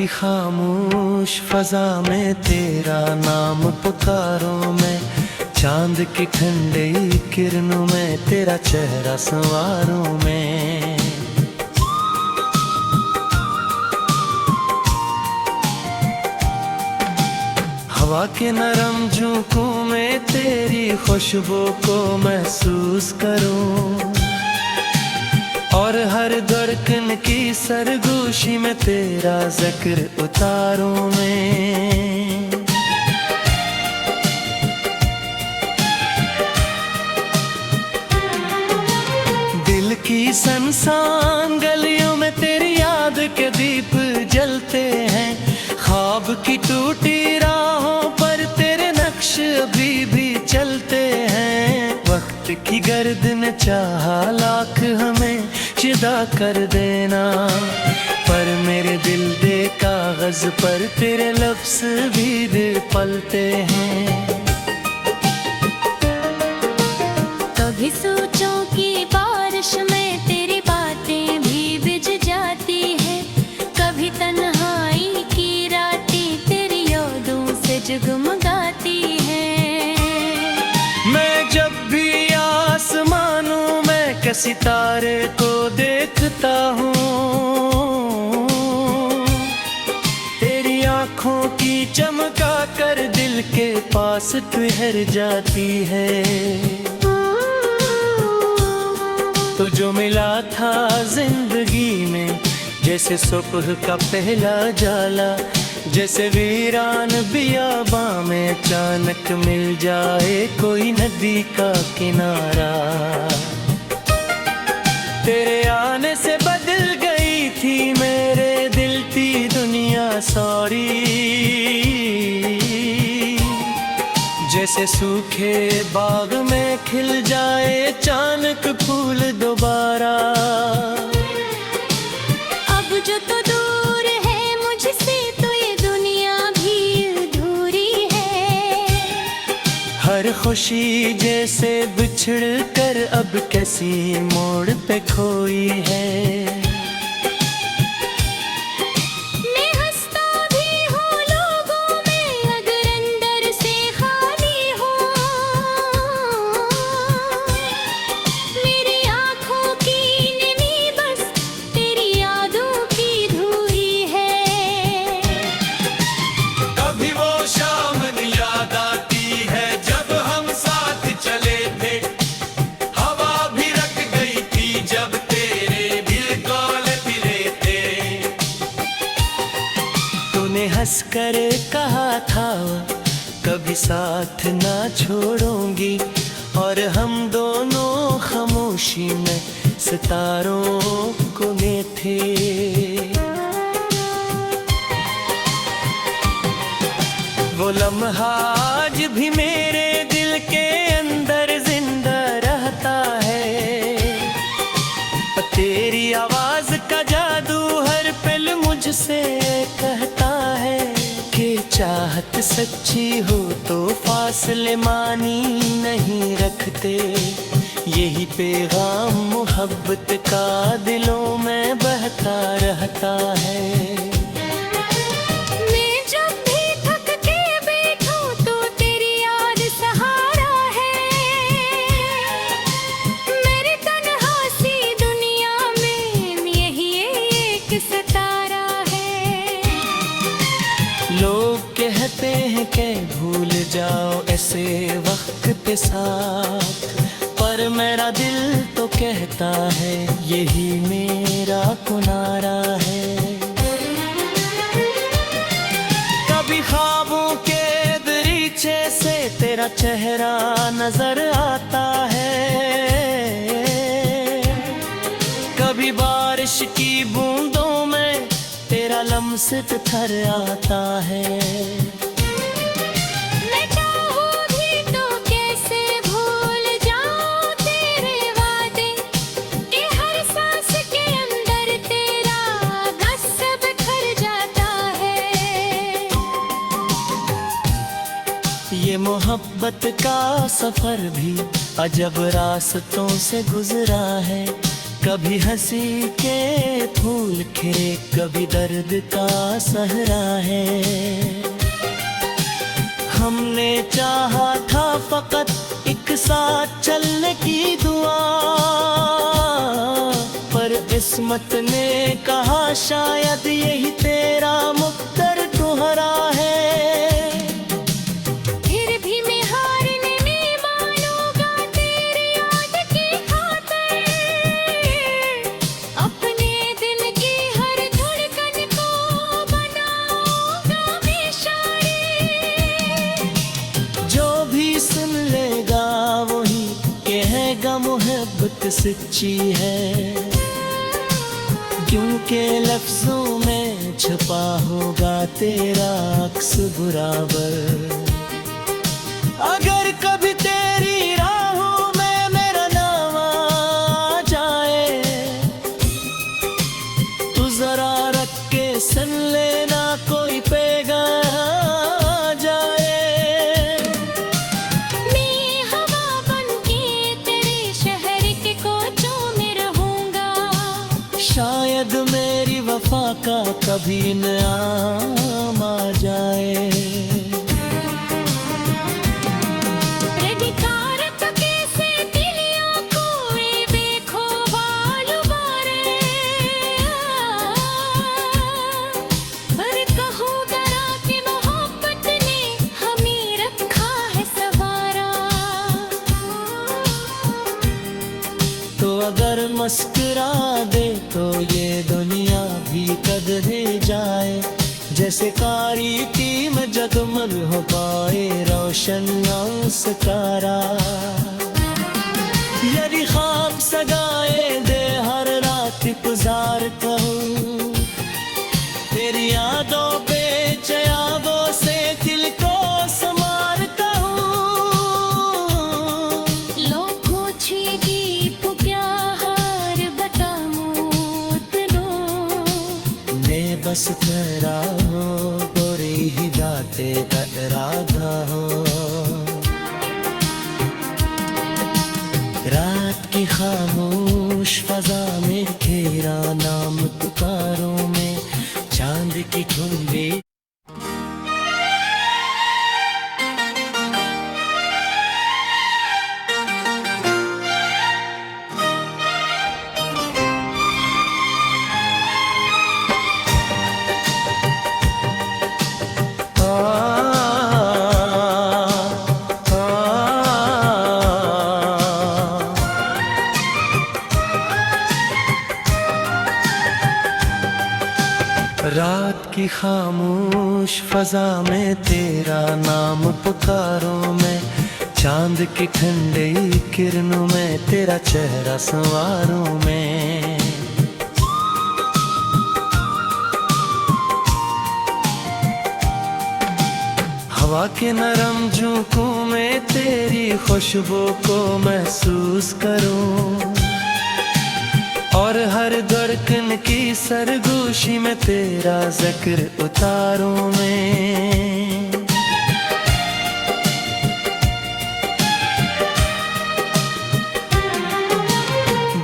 कभी खामोश फजा में तेरा नाम पुकारूं मैं, चांद की ठंडी किरणों में तेरा चेहरा संवारूं मैं। हवा के नरम झोंकों में तेरी खुशबू को महसूस करूं, और हर धड़कन की सरगोशी में तेरा जिक्र उतारूं मैं। दिल की सनसान गलियों में तेरी याद के दीप जलते हैं, ख्वाब की टूटी राहों पर तेरे नक्श अभी भी चलते हैं। वक्त की गर्द ने चाहा लाख हमें शिदा कर देना, पर मेरे दिल दे कागज पर तेरे लफ्ज़ भी दिल पलते हैं। कभी सोचों की बारिश में तेरी बातें भी भिज जाती है, कभी तन्हाई की रातें तेरी यादों से जगमगाती हैं। मैं जब भी आसमानों में के सितारे को देखता हूँ, तेरी आँखों की चमका कर दिल के पास ठहर जाती है। तो जो मिला था जिंदगी में जैसे सुबह का पहला जाला, जैसे वीरान बियाबां में अचानक मिल जाए कोई नदी का किनारा। तेरे आने से बदल गई थी मेरे दिल की दुनिया सारी, जैसे सूखे बाग में खिल जाए अचानक फूल दोबारा। अब जो तो दूर है मुझसे तो ये दुनिया भी अधूरी है, हर खुशी जैसे बिछड़ कर अब कैसी मोड़ पे खोई है। मैं हंसता भी हूँ लोगों में अगर अंदर से खाली हूँ, मेरी आँखों की नमी बस तेरी यादों की धूरी है। कभी वो शाम याद आती है जब हम साथ चले थे, हवा भी रख गई थी जब तेरे दिल कौल फिरे थे। तूने हंस कर कहा था कभी साथ ना छोड़ूंगी, और हम दोनों खामोशी में सितारों को गे थे। वो लम्हा आज भी मेरे दिल के अंदर जिंदा रहता है, तेरी आवाज का जादू हर पल मुझसे कहता है कि चाहत सच्ची हो तो फासले मानी नहीं रखते। यही पैगाम मोहब्बत का दिलों में बहता रहता है। मैं जब भी थक के बैठूं तो तेरी याद सहारा है, मेरी तन्हा सी दुनिया में यही एक सितारा है। लोग कहते हैं कि भूल जाओ ऐसे वक्त के साथ, पर मेरा दिल तो कहता है यही मेरा किनारा है। कभी ख्वाबों के दरीचे से तेरा चेहरा नजर आता है, कभी बारिश की बूंदों में तेरा लम्स ठहर आता है। मैं चाहूं भी तो कैसे भूल जाऊं तेरे वादे, ये हर सांस के अंदर तेरा गस बिखर जाता है। ये मोहब्बत का सफर भी अजब रास्तों से गुजरा है, कभी हंसी के फूल खिले, कभी दर्द का सहरा है। हमने चाहा था फकत एक साथ चलने की दुआ, पर किस्मत ने कहा शायद यही तेरा मुक़द्दर तुम्हारा है। फिर भी मैं हारने नहीं मानूंगा तेरी याद की खातिर, अपने दिल की हर धड़कन को बनाऊंगा मैं शायर। जो भी सुन लेगा वही कहेगा मोहब्बत सच्ची है, क्योंकि लफ्जों में छुपा होगा तेरा अक्स बराबर। अगर कभी तेरी राहों में मेरा नाम आ जाए, तू जरा रख के सुन लेना कोई पैगाम जाए। मैं हवा बनके तेरे शहर के कोचों में रहूंगा, शायद मेरी वफा का कभी इनाम आ जाए। तो अगर मुस्कुरा दे तो ये दुनिया भी कदरे जाए, जैसे कारी टीम जगमग हो पाए रोशन सितारा। यदि ख्वाब सगाए दे हर रात गुजारता हूँ, तेरी यादों पे चयाबों से दिल को संवारता हूँ। लोग पूछेगी तो क्या हार बताऊं तेनों, मैं बस तेरा हो गोरी ही बातें कर राधा हो। रात की खामोश फजा में तेरा नाम पुकारूं मैं, चांद की ठुमरी। रात की खामोश फजा में तेरा नाम पुकारूं मैं, चांद की ठंडी किरणों में तेरा चेहरा संवारूं मैं। हवा के नरम झोंकों में तेरी खुशबू को महसूस करूं, और हर धड़कन की सरगोशी में तेरा जिक्र उतारूं मैं।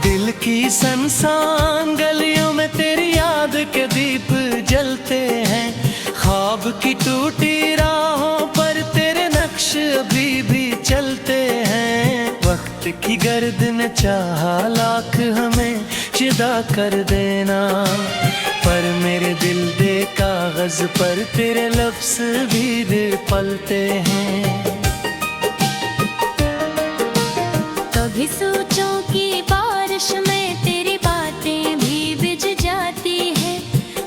दिल की सनसान गलियों में तेरी याद के दीप जलते हैं, ख्वाब की टूटी राहों पर तेरे नक्श अभी भी चलते हैं। वक्त की गर्द ने चाहा लाख हमें शिदा कर देना, पर मेरे दिल दे कागज पर तेरे लफ्ज भी दे पलते हैं। कभी सोचों की बारिश में तेरी बातें भी भिज जाती है,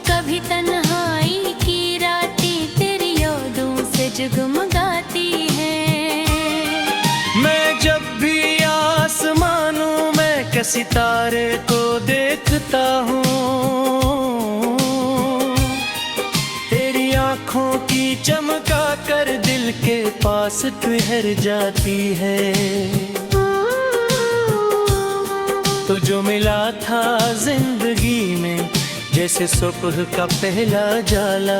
कभी तन्हाई की रातें तेरी यादों से जगमगाती हैं। मैं जब भी आसमानों में के सितारे को देखता हूँ, तेरी आँखों की चमका कर दिल के पास ठहर जाती है। तो जो मिला था जिंदगी में जैसे सुबह का पहला जाला,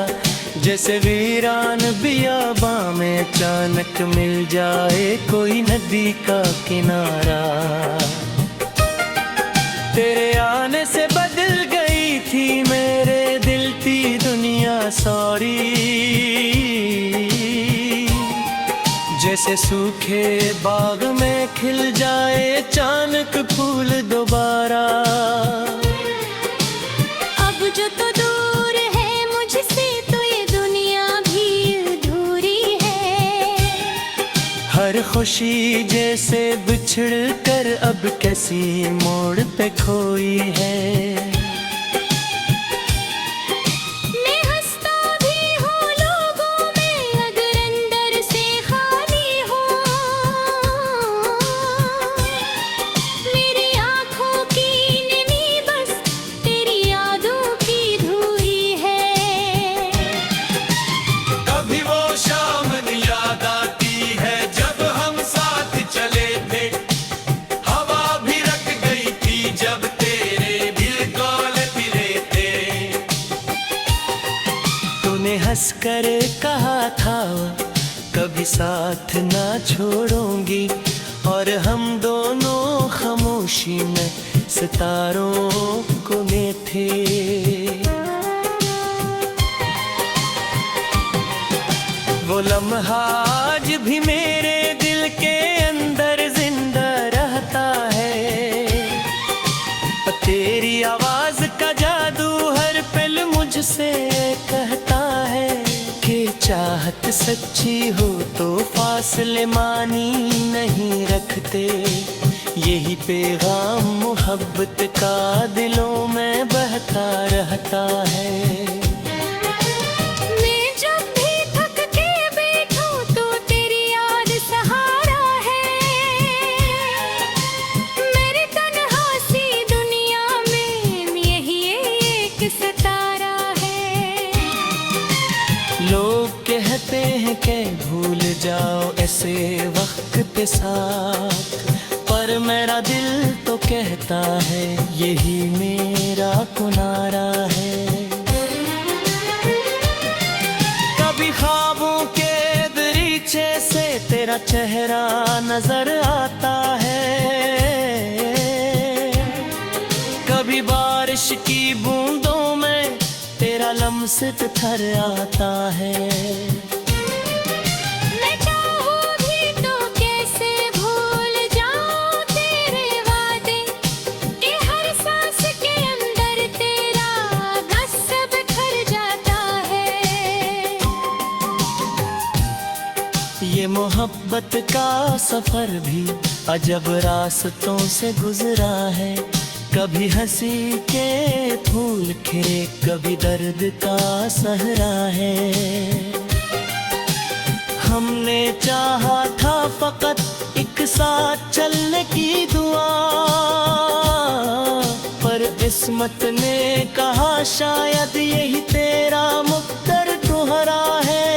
जैसे वीरान बियाबा में अचानक मिल जाए कोई नदी का किनारा। तेरे आने से बदल गई थी मेरे दिल की दुनिया सॉरी। जैसे सूखे बाग में खिल जाए अचानक फूल दोबारा। अब जो तो दूर है मुझसे तो ये दुनिया भी अधूरी है। हर खुशी जैसे बिछड़ कर अब कैसी मोड़ पे खोई है। मैं हंसता भी हूँ लोगों में अगर अंदर से खाली हूँ। मेरी आँखों की नमी बस तेरी यादों की धूरी है। कभी वो शाम याद आती है जब हम साथ चले थे। हवा भी रख गई थी जब तेरे दिल कौल फिरे थे। तूने हंसकर कहा था कभी साथ ना छोड़ूंगी, और हम दोनों खामोशी में सितारों को में थे। वो लम्हा आज भी मेरे दिल के अंदर जिंदा रहता है। तेरी आवाज का जादू हर पल मुझसे कहता है कि चाहत सच्ची हो तो फासले मानी नहीं रखते। यही पैगाम मोहब्बत का दिलों में बहता रहता है। मैं जब भी थक के बैठूं तो तेरी याद सहारा है। मेरी तन्हा सी दुनिया में यही एक सितारा है। लोग कहते हैं कि भूल जाओ ऐसे वक्त के साथ, पर मेरा दिल तो कहता है यही मेरा किनारा है। कभी ख्वाबों के दरीचे से तेरा चेहरा नजर आता है। कभी बारिश की बूंदों में तेरा लम्स ठहर आता है। मैं चाहूं भी तो कैसे भूल जाऊं तेरे वादे कि हर सांस के अंदर तेरा बस बिखर जाता है। ये मोहब्बत का सफर भी अजब रास्तों से गुजरा है। कभी हंसी के फूल खिले कभी दर्द का सहरा है। हमने चाहा था फकत एक साथ चलने की दुआ, पर किस्मत ने कहा शायद यही तेरा मुक़द्दर ठुहरा है।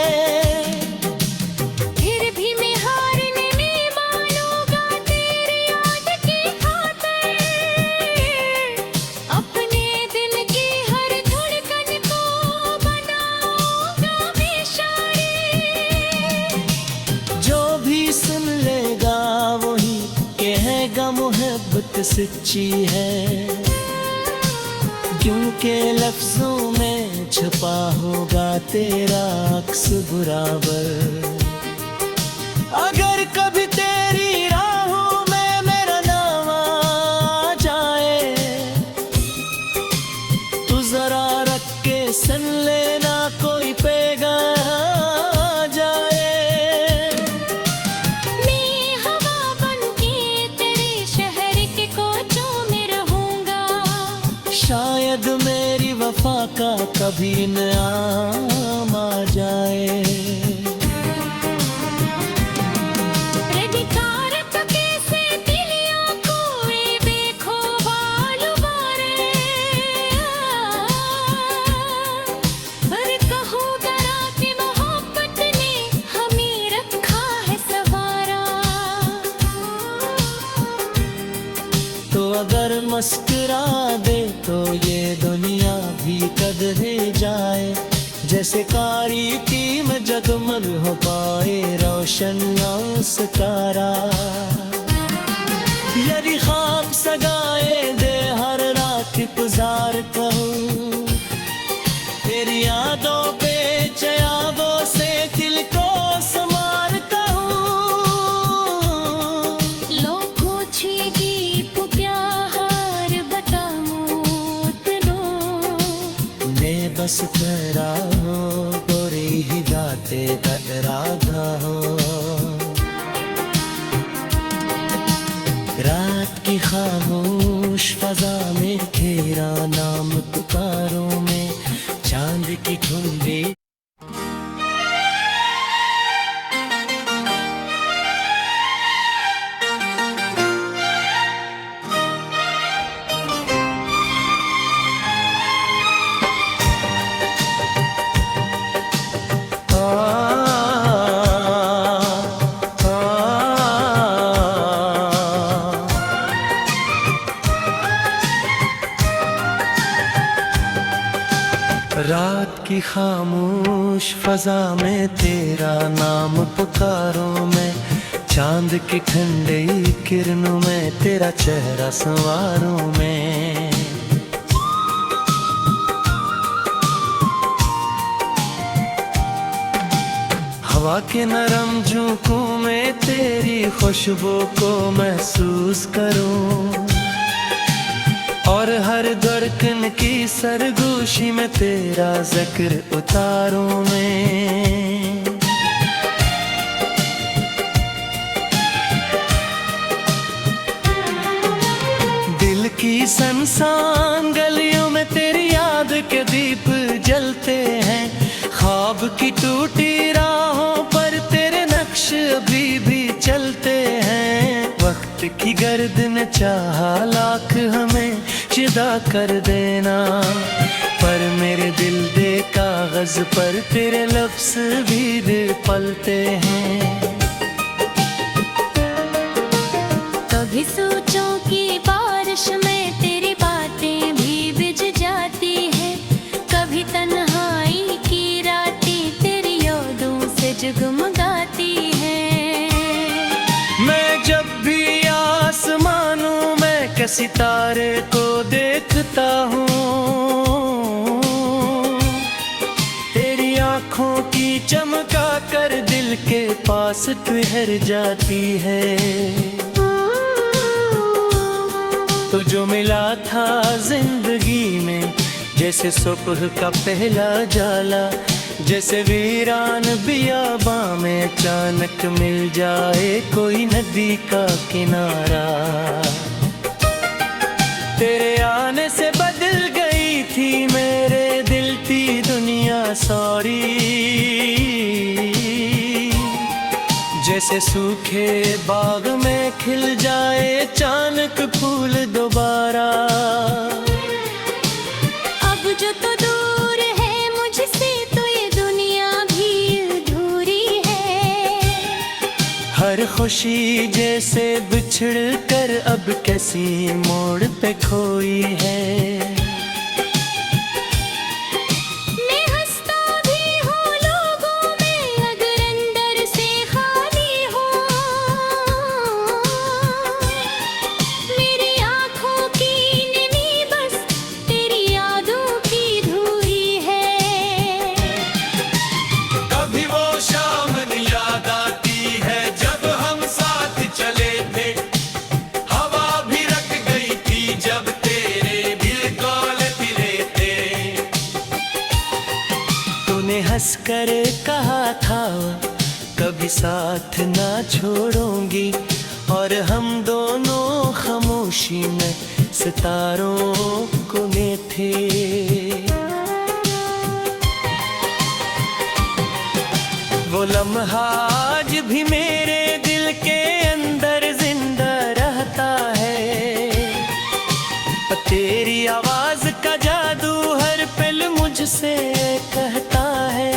फिर भी मैं हारने नहीं मानूंगा तेरी याद की खातिर। अपने दिल की हर धड़कन को बनाऊंगा मैं शायर। जो भी सुन लेगा वही कहेगा मोहब्बत सच्ची है। क्योंकि लफ्जों में छुपा होगा तेरा अक्स बराबर। अगर कभी तेरी राहों में मेरा नाम आ जाए तो जरा रख के सुन लेना कोई पैगाम आ जाए। मैं हवा बनके तेरे शहर के कोचों में रहूंगा। शायद मेरी वफा का कभी इनाम आ जाए। रडिकारत कैसे दिलियों को ये बेखौफ लुभारे। पर कहूँ डरा कि मोहब्बत ने हमें रखा है सवारा। तो अगर मुस्कुरा दे तो ये दुनिया भी कदरे जाए। जैसे तारीकी में जगमग हो पाए रोशन सितारा। यदि ख्वाब सगाए दे हर गुजारता हूँ। तेरी यादों पे चयावों से दिल को संवारता हूँ। लो पूछेगी क्या हार बताऊं तेरो, मैं बस तेरा हूँ, बुरी ही बातें कर रहा हूँ। रात की खामोश फजा में तेरा नाम पुकारूं मैं, चांद की ठुमरी। रात की खामोश फजा में तेरा नाम पुकारूं मैं, चांद की ठंडी किरणों में तेरा चेहरा संवारूं मैं। हवा के नरम झोंकों में तेरी खुशबू को महसूस करूं, और हर धड़कन की सरगोशी में तेरा जिक्र उतारूं मैं। दिल की सनसान गलियों में तेरी याद के दीप जलते हैं, ख्वाब की टूटी राहों पर तेरे नक्श अभी भी चलते हैं। वक्त की गर्द ने चाहा लाख हमें जुदा कर देना, पर मेरे दिल दे कागज पर तेरे लफ्ज भी दिल पलते हैं। कभी सोचों की बारिश में तेरी बातें भी भिज जाती है, कभी तन्हाई की रातें तेरी यादों से जगमगाती हैं। मैं जब भी आसमानों में के सितारे को देखता हूँ, तेरी आँखों की चमका कर दिल के पास ठहर जाती है। तो जो मिला था जिंदगी में जैसे सुबह का पहला जाला, जैसे वीरान बियाबां में अचानक मिल जाए कोई नदी का किनारा। तेरे आने से बदल गई थी मेरे दिल की दुनिया सारी, जैसे सूखे बाग में खिल जाए अचानक फूल दोबारा। अब जो तो दूर है मुझसे तो ये दुनिया भी अधूरी है, हर खुशी जैसे बिछड़ कर अब कैसी मोड़ पे खोई है। मैं हंसता भी हूँ लोगों में अगर अंदर से खाली हूँ, मेरी आँखों की नमी बस तेरी यादों की धूरी है। कभी वो शाम याद आती है जब हम साथ चले थे, हवा भी रख गई थी जब तेरे दिल कौले फिरे थे। तूने हंसकर कहा था कभी साथ ना छोड़ूंगी, और हम दोनों खामोशी में सितारों को ने थे। वो लम्हा आज भी मेरे दिल के अंदर जिंदा रहता है, तेरी आवाज का जादू हर पल मुझसे कहता है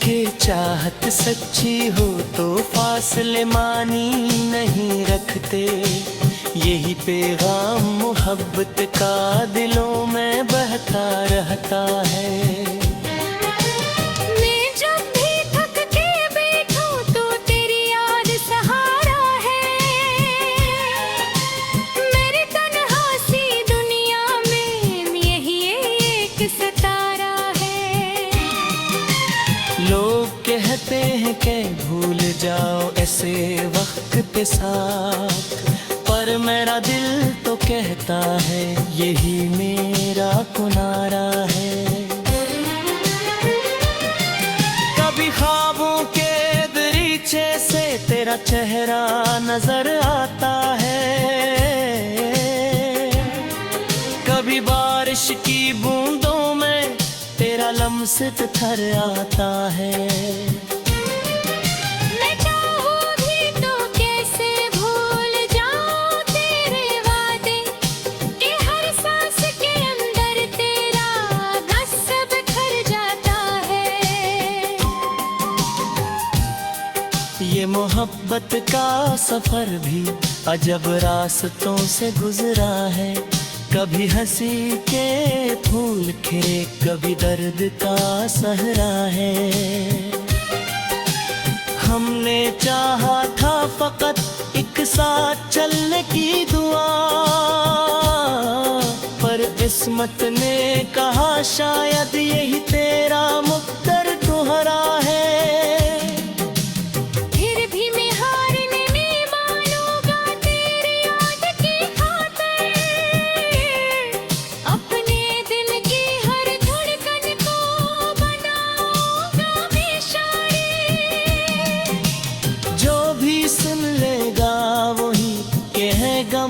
कि चाहत सच्ची हो तो फासले मानी नहीं रखते। यही पैगाम मोहब्बत का दिलों में बहता रहता है। मैं जब भी थक के बैठूं तो तेरी याद सहारा है, मेरी तन्हा सी दुनिया में लोग कहते हैं कि भूल जाओ ऐसे वक्त के साथ, पर मेरा दिल तो कहता है यही मेरा किनारा है। कभी ख्वाबों के दरीचे से तेरा चेहरा नजर आता है, कभी बारिश की बूंदों में तेरा लम्स ठहर आता है। मैं चाहूं भी तो कैसे भूल जाऊं तेरे वादे, कि हर सांस के अंदर तेरा गस्स बिखर जाता है। ये मोहब्बत का सफर भी अजब रास्तों से गुजरा है, कभी हंसी के फूल खिले, कभी दर्द का सहरा है। हमने चाहा था फकत एक साथ चलने की दुआ, पर किस्मत ने कहा शायद यही तेरा मुक़द्दर तुहरा है।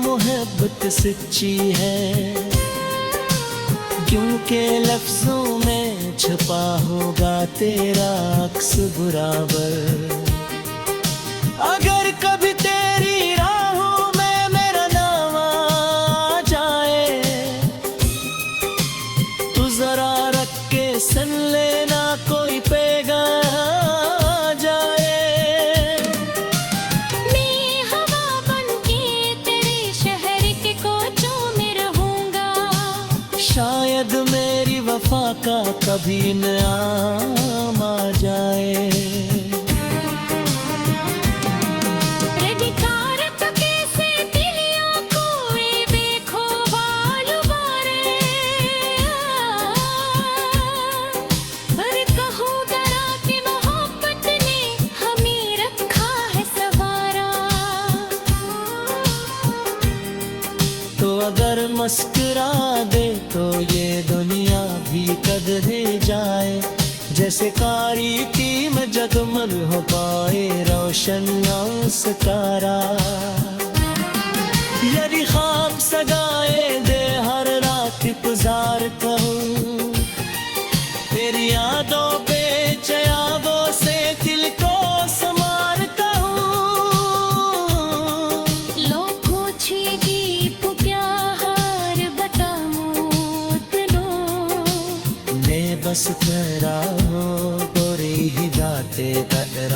मोहब्बत सच्ची है, क्योंकि लफ्जों में छुपा होगा तेरा अक्स बराबर। अगर कभी तेरी राहों में मेरा नाम आ जाए, तू जरा रख के सुन लेना कोई पैगाम आ जाए। शायद मेरी वफा का कभी इनाम आ जाए। तो अगर मुस्कुरा दे तो ये दुनिया भी कदरे जाए, जैसे कारी टीम जगमग हो पाए रोशन और सितारा। यदि ख्वाब सगाए दे हर रात गुजारता हूँ, तेरी यादों पे चयाबों से दिल को संवारता हूँ। लोग पूछेगी बस तेरा हो बुरी ही बातें कर